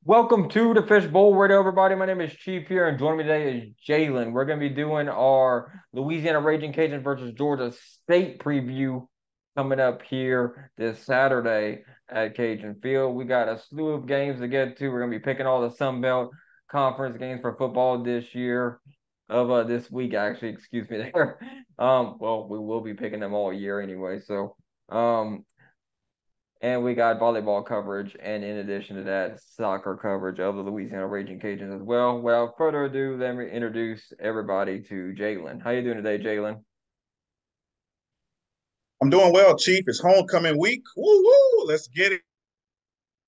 Welcome to the Fishbowl Radio, everybody. My name is Chief here, and joining me today is Jalen. We're going to be doing our Louisiana Raging Cajuns versus Georgia State preview coming up here this Saturday at Cajun Field. We got a slew of games to get to. We're going to be picking all the Sun Belt Conference games for football this year, of this week, actually. Excuse me there. Well, we will be picking them all year anyway. Um, and we got volleyball coverage, and in addition to that, soccer coverage of the Louisiana Raging Cajuns as well. Without further ado, let me introduce everybody to Jalen. How you doing today, Jalen? I'm doing well, Chief. It's homecoming week. Woo woo! Let's get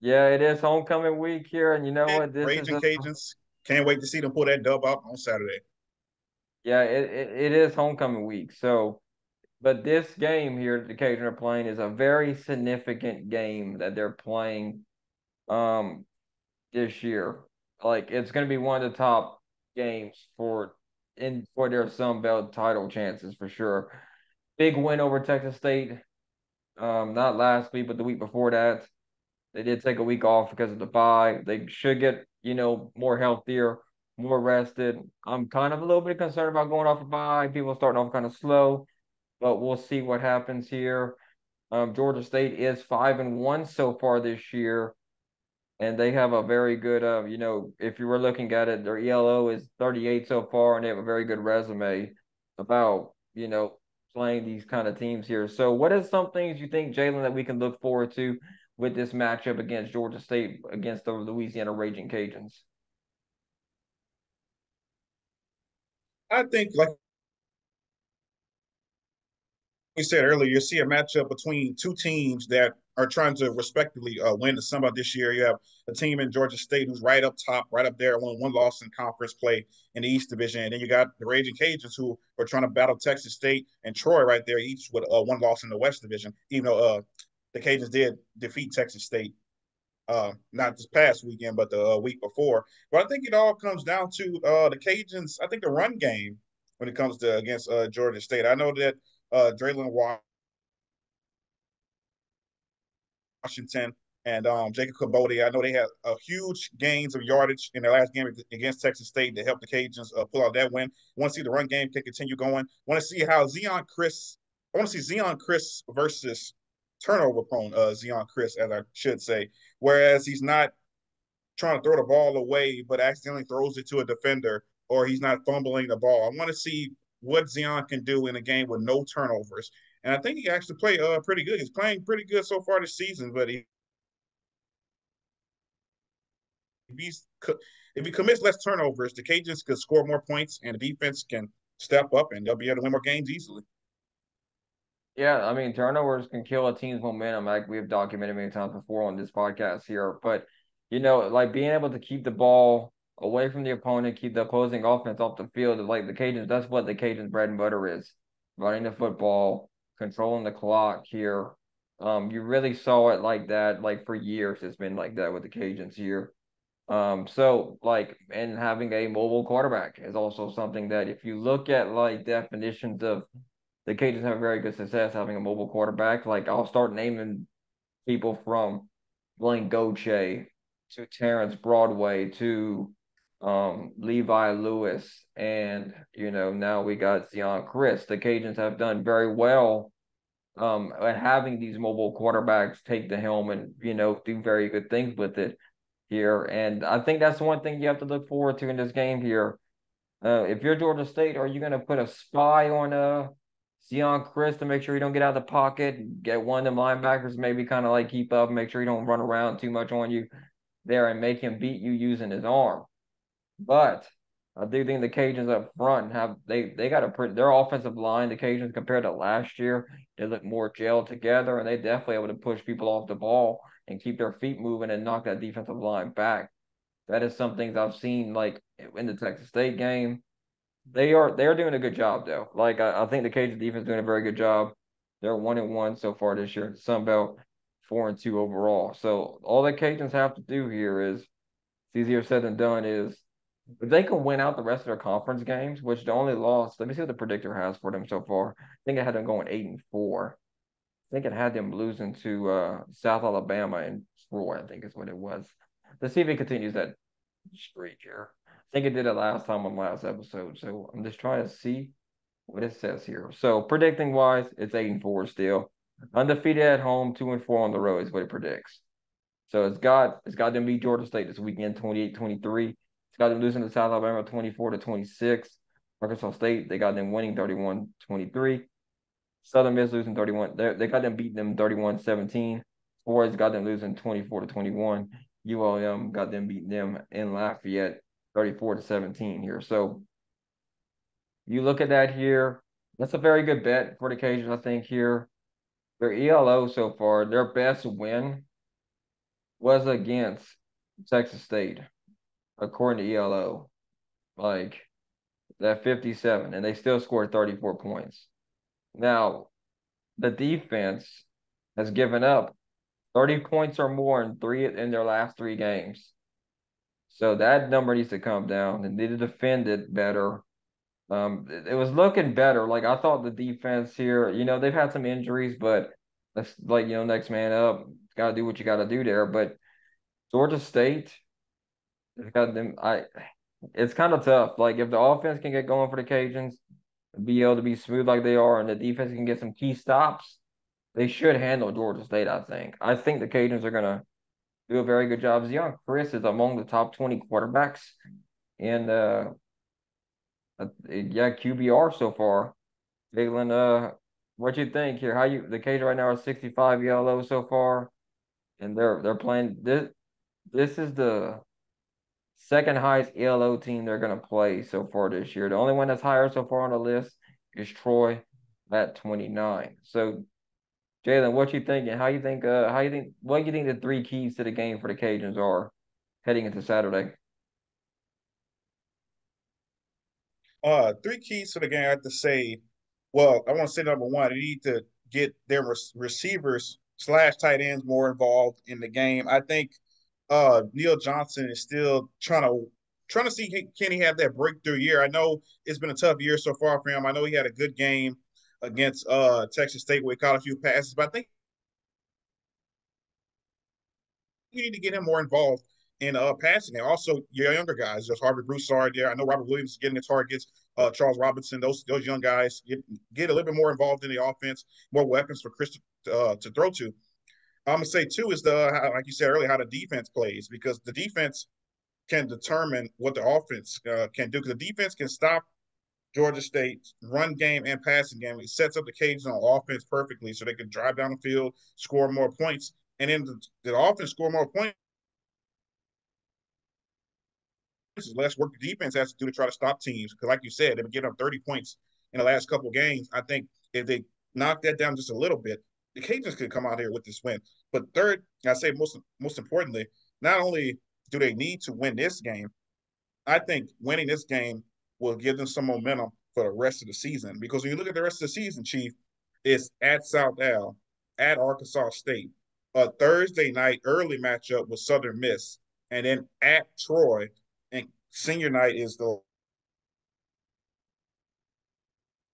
Yeah, it is homecoming week here, and you know it. what? This is Raging just Cajuns. Can't wait to see them pull that dub out on Saturday. yeah, it is homecoming week. So, but this game here that the Cajuns are playing is a very significant game that they're playing um this year. Like it's going to be one of the top games for their Sun Belt title chances for sure. Big win over Texas State. Not last week, but the week before that. They did take a week off because of the bye. They should get, more healthier, more rested. I'm kind of a little bit concerned about going off a bye. People starting off kind of slow, but we'll see what happens here. Georgia State is 5-1 so far this year, and they have a very good, if you were looking at it, their ELO is 38 so far, and they have a very good resume about, playing these kind of teams here. So, what is some things you think, Jalen, that we can look forward to with this matchup against Georgia State against the Louisiana Raging Cajuns? I think, like you said earlier, you see a matchup between two teams that are trying to respectively win the Sun Belt this year. You have a team in Georgia State who's right up top, right up there, one loss in conference play in the East Division, and then you got the Raging Cajuns who are trying to battle Texas State and Troy right there, each with one loss in the West Division. Even though the Cajuns did defeat Texas State not this past weekend, but the week before. But I think it all comes down to the Cajuns. I think the run game when it comes to against Georgia State. I know that Draylen Washington and Jacob Cabody. I know they had huge gains of yardage in their last game against Texas State to help the Cajuns pull out that win. Want to see the run game can continue going. Want to see how Zion Chris. I want to see Zion Chris versus turnover prone Zion Chris, as I should say. Whereas he's not trying to throw the ball away, but accidentally throws it to a defender, or he's not fumbling the ball. I want to see what Zion can do in a game with no turnovers. And I think he actually played pretty good. He's playing pretty good so far this season, but he's if he commits less turnovers, the Cajuns could score more points, and the defense can step up, and they'll be able to win more games easily. Yeah, I mean, turnovers can kill a team's momentum, like we've documented many times before on this podcast here. But, like being able to keep the ball away from the opponent, keep the opposing offense off the field, like the Cajuns, that's what the Cajuns' bread and butter is. Running the football, controlling the clock here. You really saw it like that, like for years. It's been like that with the Cajuns here. So like, and having a mobile quarterback is also something that if you look at like definitions of the Cajuns have very good success having a mobile quarterback. Like I'll start naming people from Blaine Goche to Terrence Broadway to Levi Lewis, and now we got Zion Chris. The Cajuns have done very well at having these mobile quarterbacks take the helm and do very good things with it here. And I think that's one thing you have to look forward to in this game here. If you're Georgia State, are you going to put a spy on Zion Chris to make sure he don't get out of the pocket, get one of the linebackers, maybe kind of like keep up, make sure he don't run around too much on you there and make him beat you using his arm? But I do think the Cajuns up front they got a pretty their offensive line, the Cajuns compared to last year, they look more gelled together and they definitely able to push people off the ball and keep their feet moving and knock that defensive line back. That is some things I've seen like in the Texas State game. They're doing a good job though. Like I think the Cajun defense is doing a very good job. They're 1-1 so far this year. Sun Belt 4-2 overall. So all the Cajuns have to do here is it's easier said than done. Is if they can win out the rest of their conference games, which the only loss. Let me see what the predictor has for them so far. I think it had them going 8-4. I think it had them losing to South Alabama and Troy. I think is what it was. Let's see if it continues that streak here. I think it did it last time on last episode. So I'm just trying to see what it says here. So predicting wise, it's 8-4 still. Undefeated at home, 2-4 on the road is what it predicts. So it's got them beat Georgia State this weekend, 28-23. It's got them losing to South Alabama 24-26. Arkansas State, they got them winning 31-23. Southern Miss losing 31. They got them beating them 31-17. Forest got them losing 24-21. ULM got them beating them in Lafayette 34-17 here. So you look at that here. That's a very good bet for the Cajuns, I think, here. Their ELO so far, their best win was against Texas State, according to ELO. Like that 57, and they still scored 34 points. Now, the defense has given up 30 points or more in their last three games. So that number needs to come down. They need to defend it better. It was looking better. Like I thought the defense here, they've had some injuries, but that's like, next man up. Gotta do what you gotta do there. But Georgia State, it's got them. It's kind of tough. Like if the offense can get going for the Cajuns, be able to be smooth like they are, and the defense can get some key stops, they should handle Georgia State, I think. I think the Cajuns are gonna do a very good job. Young Chris is among the top 20 quarterbacks in yeah, QBR so far. Jalen, what you think here? The Cajuns right now are 65 yellow so far, and they're playing this. This is the second highest ELO team they're gonna play so far this year. The only one that's higher so far on the list is Troy at 29. So Jalen, what you thinking? What do you think the three keys to the game for the Cajuns are heading into Saturday? Three keys to the game. I have to say, well, I want to say number one, they need to get their receivers slash tight ends more involved in the game. I think Neil Johnson is still trying to see can he have that breakthrough year. I know it's been a tough year so far for him. I know he had a good game against Texas State where he caught a few passes, but I think you need to get him more involved in passing. And also your younger guys, just Harvey Broussard there. I know Robert Williams is getting the targets. Charles Robinson, those young guys get a little bit more involved in the offense, more weapons for Chris to throw to. I'm gonna say too is like you said earlier, how the defense plays because the defense can determine what the offense can do because the defense can stop Georgia State's run game and passing game. It sets up the Cajuns on offense perfectly so they can drive down the field, score more points, and then the offense score more points is less work the defense has to do to try to stop teams. Because, like you said, they've been getting up 30 points in the last couple of games. I think if they knock that down just a little bit, the Cajuns could come out here with this win. But third, I say most importantly, not only do they need to win this game, I think winning this game will give them some momentum for the rest of the season. Because when you look at the rest of the season, Chief, it's at South Al, at Arkansas State, a Thursday night early matchup with Southern Miss, and then at Troy. And senior night is the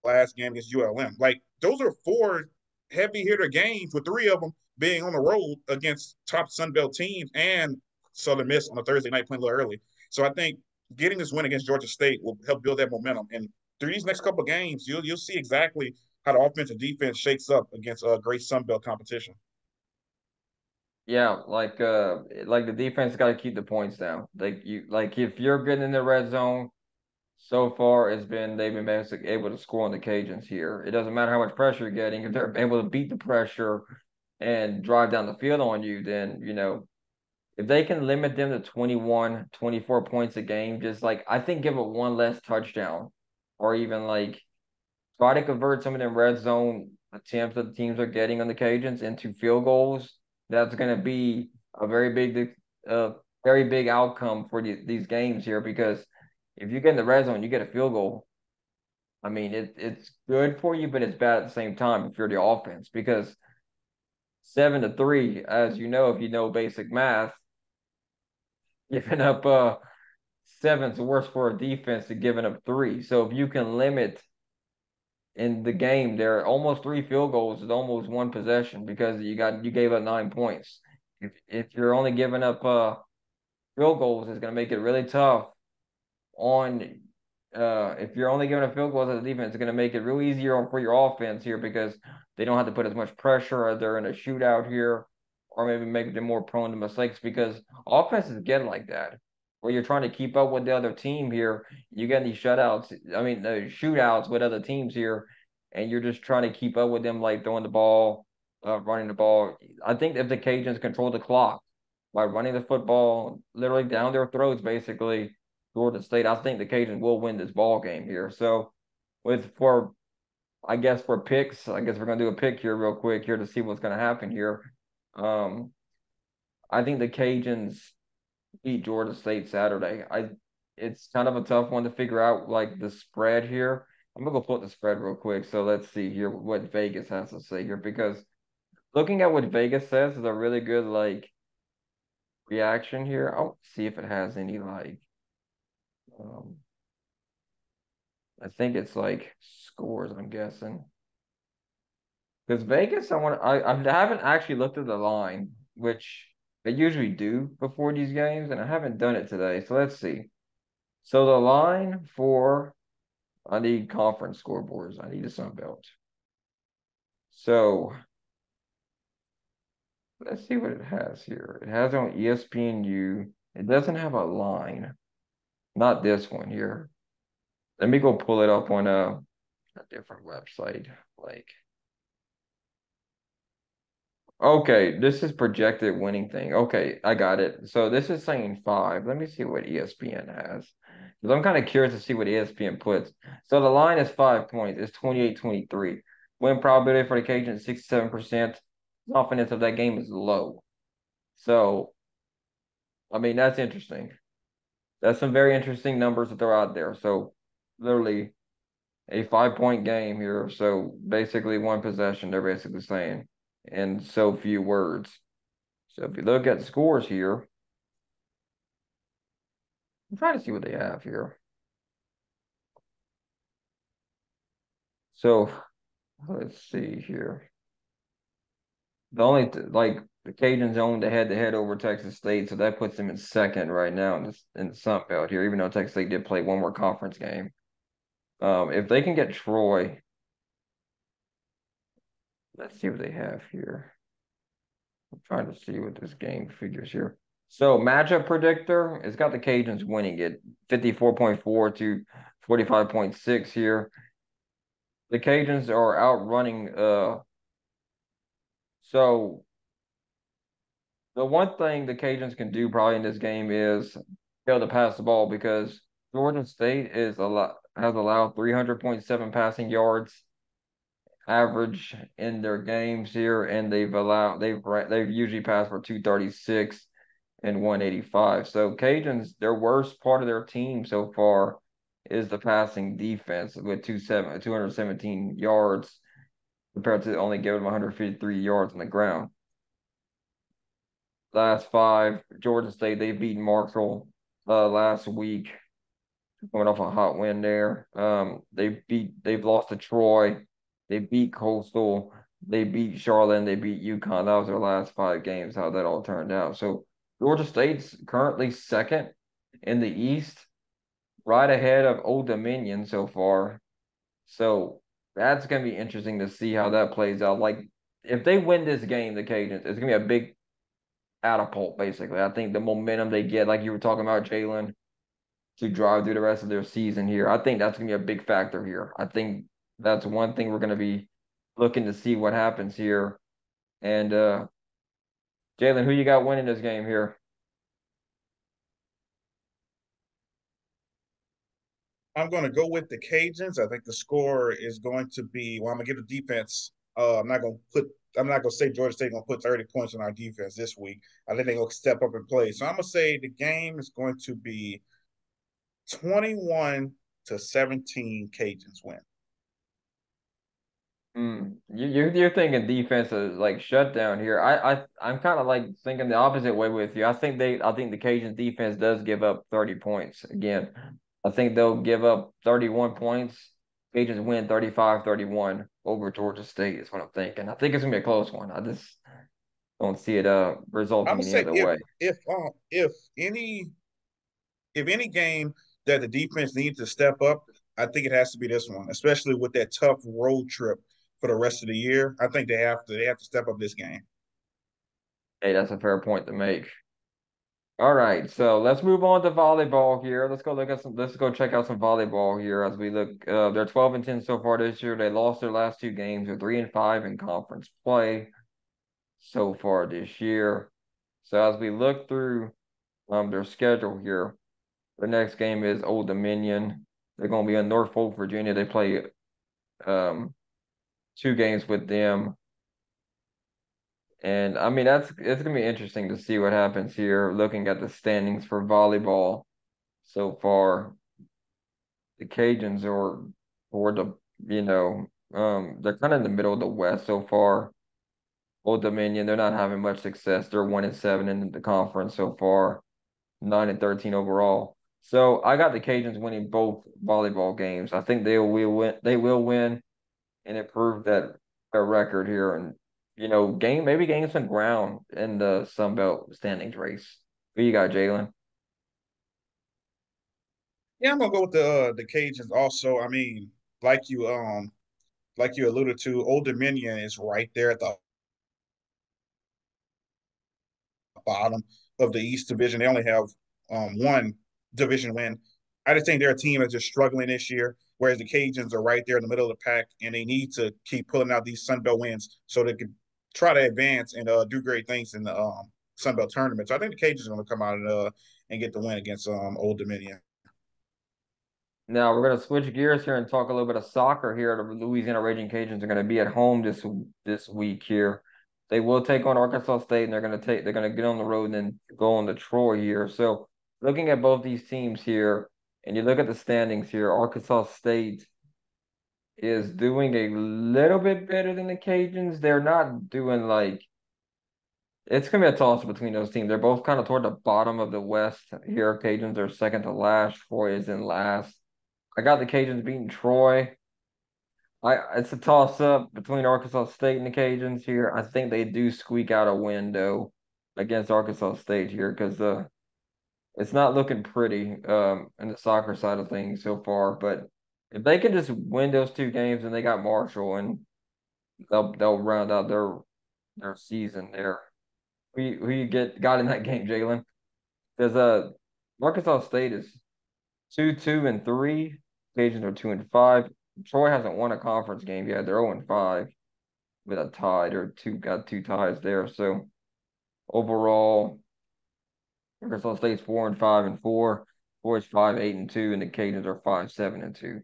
last game against ULM. Like those are four heavy hitter games with three of them being on the road against top Sun Belt teams and Southern Miss on a Thursday night playing a little early. So I think getting this win against Georgia State will help build that momentum. And through these next couple of games, you'll see exactly how the offense and defense shakes up against a great Sun Belt competition. Yeah, like the defense got to keep the points down. Like if you're getting in the red zone, so far they've been basically able to score on the Cajuns here. It doesn't matter how much pressure you're getting. If they're able to beat the pressure and drive down the field on you, then if they can limit them to 21, 24 points a game, just like I think give it one less touchdown, or even like try to convert some of them red zone attempts that the teams are getting on the Cajuns into field goals. That's going to be a uh, very big outcome for these games here because if you get in the red zone, you get a field goal. I mean, it's good for you, but it's bad at the same time if you're the offense because 7-3, as you know, if you know basic math, giving up seven's worse for a defense than giving up three. So if you can limit in the game, there are almost three field goals is almost one possession because you gave up 9 points. If you're only giving up field goals is going to make it really tough on if you're only giving a field goal as a defense, it's going to make it real easier for your offense here because they don't have to put as much pressure as they're in a shootout here, or maybe make them more prone to mistakes because offenses get like that. Where you're trying to keep up with the other team here, you get these shutouts. I mean, shootouts with other teams here, and you're just trying to keep up with them, like throwing the ball, running the ball. I think if the Cajuns control the clock by running the football literally down their throats, basically Georgia State. I think the Cajuns will win this ball game here. So with for I guess for picks, I guess we're gonna do a pick here real quick here to see what's gonna happen here. Um, I think the Cajuns beat Georgia State Saturday. I It's kind of a tough one to figure out like the spread here. I'm gonna go put the spread real quick. So let's see here what Vegas has to say here because looking at what Vegas says is a really good like reaction here. I'll see if it has any like um I think it's like scores, I'm guessing. Because Vegas, I haven't actually looked at the line, which I usually do before these games, and I haven't done it today. So let's see. So the line for I need conference scoreboards. I need a Sun Belt. So let's see what it has here. It has on ESPNU. It doesn't have a line. Not this one here. Let me go pull it up on a different website. Like Okay, this is projected winning thing. Okay, I got it. So this is saying five. Let me see what ESPN has. Because I'm kind of curious to see what ESPN puts. So the line is 5 points. It's 28-23. Win probability for the Cajuns is 67%. Confidence of that game is low. So, I mean, that's interesting. That's some very interesting numbers that throw out there. So literally a 5 point game here. So basically one possession, they're basically saying in so few words. So if you look at the scores here, I'm trying to see what they have here. So let's see here. Like the Cajuns own the head-to-head over Texas State, so that puts them in second right now in the Sun Belt here. Even though Texas State did play one more conference game, if they can get Troy, let's see what they have here. I'm trying to see what this game figures here. So matchup predictor, it's got the Cajuns winning it 54.4 to 45.6 here. The Cajuns are outrunning so the one thing the Cajuns can do probably in this game is be able to pass the ball because Georgia State has allowed 300.7 passing yards average in their games here, and they've usually passed for 236 and 185. So Cajuns, their worst part of their team so far is the passing defense with 217 yards compared to only giving them 153 yards on the ground. Last five, Georgia State, they beat Marshall last week, coming off a hot win there. They've lost to Troy, they beat Coastal, they beat Charlotte, and they beat UConn. That was their last 5 games, how that all turned out. So Georgia State's currently second in the East, right ahead of Old Dominion so far. So that's gonna be interesting to see how that plays out. Like if they win this game, the Cajuns, it's gonna be a big catapult, basically. I think the momentum they get, like you were talking about, Jalen, to drive through the rest of their season here, I think that's going to be a big factor here. I think that's one thing we're going to be looking to see what happens here. And Jalen, who you got winning this game here? I'm going to go with the Cajuns. I think the score is going to be. Well, I'm going to give the defense. I'm not going to put. I'm not going to say Georgia State going to put 30 points on our defense this week. I think they're going to step up and play. So I'm going to say the game is going to be 21-17. Cajuns win. You're thinking defense is like shutdown here. I'm kind of like thinking the opposite way with you. I think the Cajuns defense does give up 30 points again. I think they'll give up 31 points. Cajuns win 35-31 over Georgia State is what I'm thinking. I think it's gonna be a close one. don't see it I'm resulting gonna any say other way. if any game that the defense needs to step up, I think it has to be this one, especially with that tough road trip for the rest of the year. I think they have to step up this game. Hey, that's a fair point to make. All right, so let's move on to volleyball here. Let's go check out some volleyball here as we look. They're 12 and 10 so far this year. They lost their last two games. They're 3 and 5 in conference play so far this year. So as we look through their schedule here, the next game is Old Dominion. They're going to be in Norfolk, Virginia. They play um two games with them. And I mean that's it's gonna be interesting to see what happens here, looking at the standings for volleyball so far. The Cajuns are toward the, they're kind of in the middle of the West so far. Old Dominion, they're not having much success. They're 1 and 7 in the conference so far, 9 and 13 overall. So I got the Cajuns winning both volleyball games. I think they will win. They will win and improve that their record here, and maybe gain some ground in the Sun Belt standings race. Who you got, Jalen? Yeah, I'm gonna go with the Cajuns also. I mean, like you alluded to, Old Dominion is right there at the bottom of the East Division. They only have one division win. I just think their team is just struggling this year, whereas the Cajuns are right there in the middle of the pack, and they need to keep pulling out these Sun Belt wins so they can try to advance and do great things in the Sun Belt tournament. So I think the Cajuns are going to come out and get the win against Old Dominion. Now we're going to switch gears here and talk a little bit of soccer here. The Louisiana Raging Cajuns are going to be at home this week here. They will take on Arkansas State, and they're going to get on the road and then go on to Troy here. So looking at both these teams here, and you look at the standings here, Arkansas State is doing a little bit better than the Cajuns. They're not doing like it's gonna be a toss between those teams. They're both kind of toward the bottom of the West here. Cajuns are second to last. Troy is in last. I got the Cajuns beating Troy. It's a toss up between Arkansas State and the Cajuns here. I think they do squeak out a win though against Arkansas State here because it's not looking pretty in the soccer side of things so far. But if they can just win those two games, and they got Marshall, and they'll round out their season there. Who you got in that game, Jalen? Because Arkansas State is 2-2-3. Cajuns are 2-5. Troy hasn't won a conference game yet. They're 0-5 with a tie. Or got two ties there. So overall, Arkansas State's 4-5-4. Troy's 5-8-2, and the Cajuns are 5-7-2.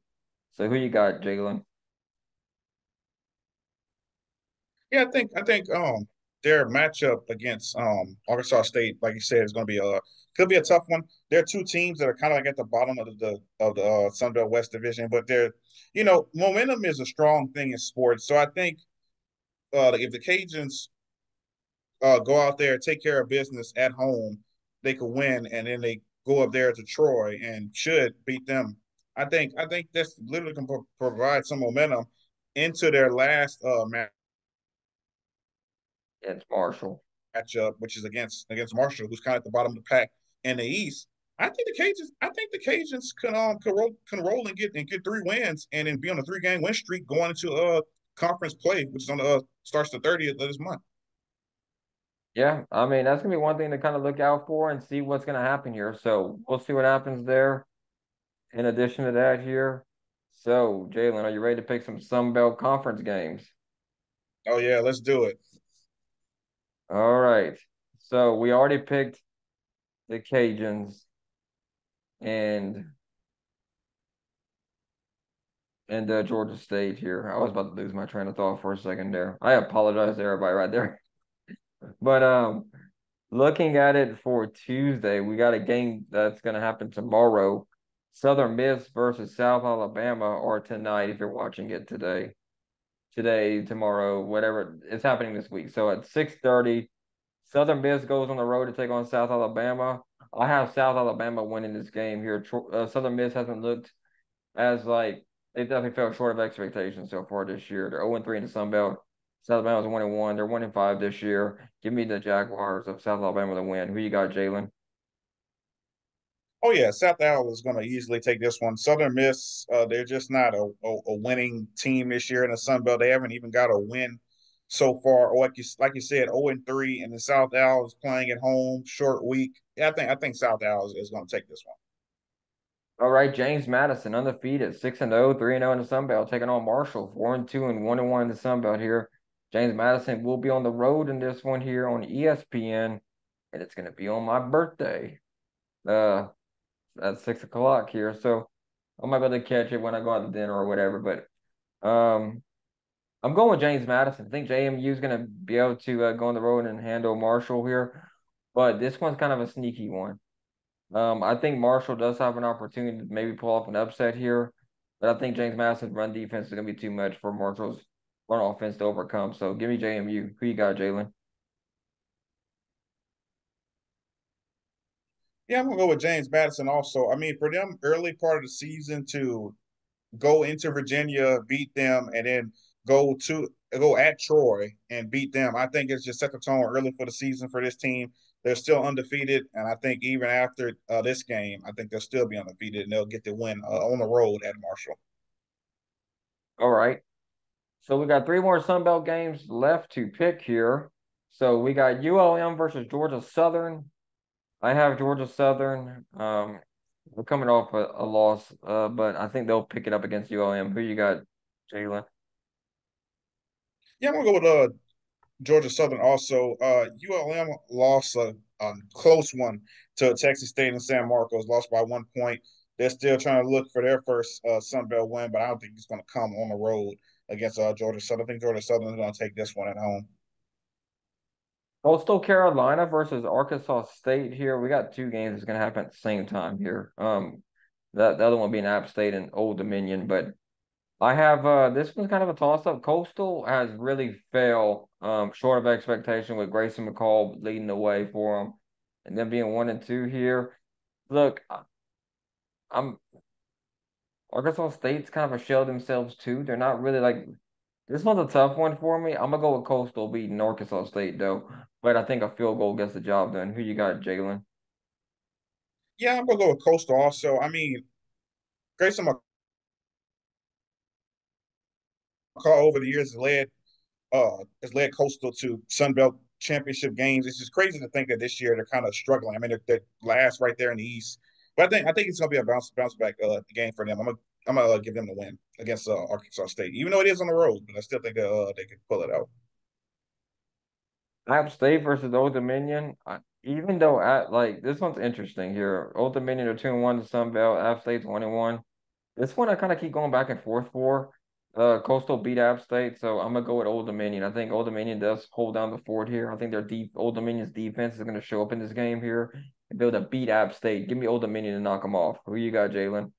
So who you got, Jalen? Yeah, I think their matchup against Arkansas State, like you said, is going to be a could be a tough one. There are two teams that are kind of like at the bottom of the Sun Belt West Division, but momentum is a strong thing in sports. So I think if the Cajuns go out there, take care of business at home, they could win, and then they go up there to Troy and should beat them. I think this literally can provide some momentum into their last It's Marshall. matchup, which is against Marshall, who's kind of at the bottom of the pack in the East. I think the Cajuns can roll and get 3 wins and then be on a 3 game win streak going into conference play, which is on the starts the 30th of this month. Yeah, I mean that's gonna be one thing to kind of look out for and see what's gonna happen here. So we'll see what happens there. In addition to that here, so Jalen, are you ready to pick some Sun Belt Conference games? Oh yeah, let's do it. All right. So we already picked the Cajuns and Georgia State here. I was about to lose my train of thought for a second there. I apologize to everybody right there. But looking at it for Tuesday, we got a game that's gonna happen tomorrow. Southern Miss versus South Alabama, or tonight if you're watching it today, tomorrow, whatever. It's happening this week. So at 6:30, Southern Miss goes on the road to take on South Alabama. I have South Alabama winning this game here. Southern Miss hasn't looked as like they definitely fell short of expectations so far this year. They're 0-3 in the Sun Belt. South Alabama's 1-1. They're 1-5 this year. Give me the Jaguars of South Alabama to win. Who you got, Jalen? Oh yeah, South Alabama is going to easily take this one. Southern Miss, they're just not a winning team this year in the Sun Belt. They haven't even got a win so far. Or like you said, 0-3, and the South Al is playing at home, short week. Yeah, I think South Al is going to take this one. All right, James Madison, undefeated, 6-0, 3-0 in the Sun Belt, taking on Marshall, 4-2 and 1-1 in the Sun Belt here. James Madison will be on the road in this one here on ESPN, and it's going to be on my birthday uh, at 6 o'clock here. So I might be able to catch it when I go out to dinner or whatever. But I'm going with James Madison. I think JMU is going to be able to go on the road and handle Marshall here. But this one's kind of a sneaky one. I think Marshall does have an opportunity to maybe pull off an upset here, but I think James Madison's run defense is going to be too much for Marshall's run offense to overcome. So give me JMU. Who you got, Jalen? Yeah, I'm gonna go with James Madison also. I mean, for them early part of the season to go into Virginia, beat them, and then go at Troy and beat them. I think it's just set the tone early for the season for this team. They're still undefeated, and I think even after this game, I think they'll still be undefeated, and they'll get the win on the road at Marshall. All right. So we got three more Sun Belt games left to pick here. So we got ULM versus Georgia Southern. I have Georgia Southern. We're coming off a loss, but I think they'll pick it up against ULM. Who you got, Jalen? Yeah, I'm gonna go with Georgia Southern also. ULM lost a close one to Texas State and San Marcos, lost by 1 point. They're still trying to look for their first Sun Belt win, but I don't think it's going to come on the road against Georgia Southern. I think Georgia Southern is going to take this one at home. Coastal Carolina versus Arkansas State here. We got two games that's gonna happen at the same time here. That the other one being App State and Old Dominion, but I have this one's kind of a toss up. Coastal has really failed short of expectation with Grayson McCall leading the way for them, and then being 1-2 here. Look, I'm Arkansas State's kind of a shell themselves too. They're not really like this one's a tough one for me. I'm gonna go with Coastal beating Arkansas State though, but I think a field goal gets the job done. Who you got, Jalen? Yeah, I'm going to go with Coastal also. I mean, Grayson McCall over the years has led Coastal to Sun Belt championship games. It's just crazy to think that this year they're kind of struggling. I mean, they're last right there in the East, but I think it's gonna be a bounce back game for them. I'm gonna give them the win against Arkansas State, even though it is on the road. But I still think they can pull it out. App State versus Old Dominion. Even though like this one's interesting here. Old Dominion are 2-1 to Sun Belt. App State's 1-1. This one I kind of keep going back and forth for. Coastal beat App State, so I'm gonna go with Old Dominion. I think Old Dominion does hold down the fort here. I think their deep Old Dominion's defense is gonna show up in this game here and be able to beat App State. Give me Old Dominion to knock them off. Who you got, Jalen?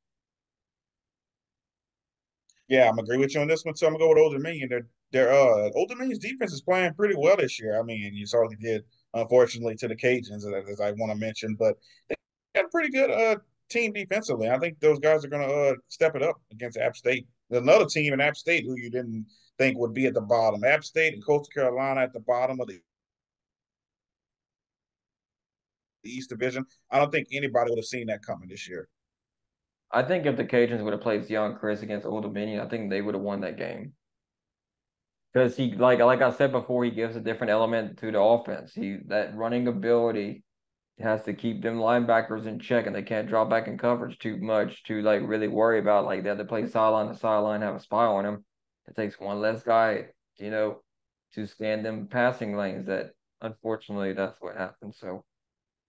Yeah, I'm agree with you on this one. So I'm gonna go with Old Dominion. Their Old Dominion's defense is playing pretty well this year. I mean, you saw what they did, unfortunately, to the Cajuns, as I want to mention, but they got a pretty good team defensively. I think those guys are gonna step it up against App State. There's another team in App State who you didn't think would be at the bottom. App State and Coastal Carolina at the bottom of the East Division. I don't think anybody would have seen that coming this year. I think if the Cajuns would have played Young Chris against Old Dominion, I think they would have won that game. Because he like I said before, he gives a different element to the offense. He that running ability has to keep them linebackers in check, and they can't drop back in coverage too much to like really worry about like they have to play sideline to sideline, have a spy on him. It takes one less guy, you know, to scan them passing lanes. That unfortunately that's what happens. So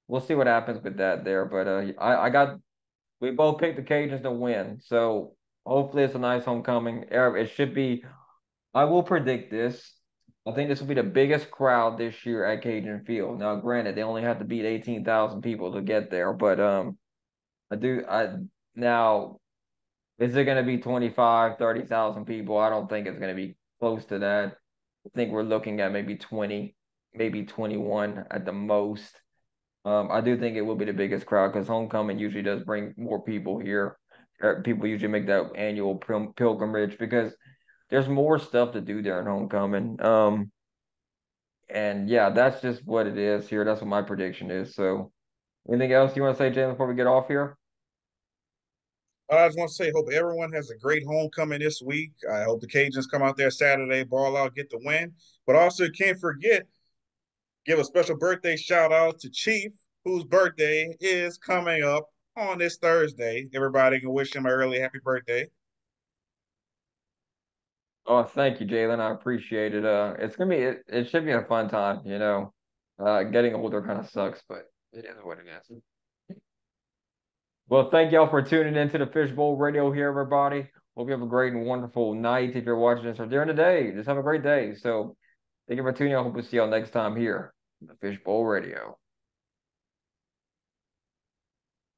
we'll see what happens with that there. But I got we both picked the Cajuns to win. So hopefully it's a nice homecoming. It should be. I will predict this. I think this will be the biggest crowd this year at Cajun Field. Now, granted, they only have to beat 18,000 people to get there, but I now is it going to be 25, 30,000 people? I don't think it's going to be close to that. I think we're looking at maybe 20, maybe 21 at the most. I do think it will be the biggest crowd because homecoming usually does bring more people here. People usually make that annual pilgrimage because there's more stuff to do there in homecoming. And yeah, that's just what it is here. That's what my prediction is. So, anything else you want to say, Jalen, before we get off here? I just want to say, hope everyone has a great homecoming this week. I hope the Cajuns come out there Saturday, ball out, get the win. But also, can't forget, give a special birthday shout out to Chief, whose birthday is coming up on this Thursday. Everybody can wish him an early happy birthday. Oh, thank you, Jalen. I appreciate it. It's gonna be it should be a fun time, you know. Getting older kind of sucks, but it is what it is. Well, thank y'all for tuning into the Fishbowl Radio here, everybody. Hope you have a great and wonderful night if you're watching this or during the day. Just have a great day. So thank you for tuning in. I hope to see y'all next time here on the Fishbowl Radio.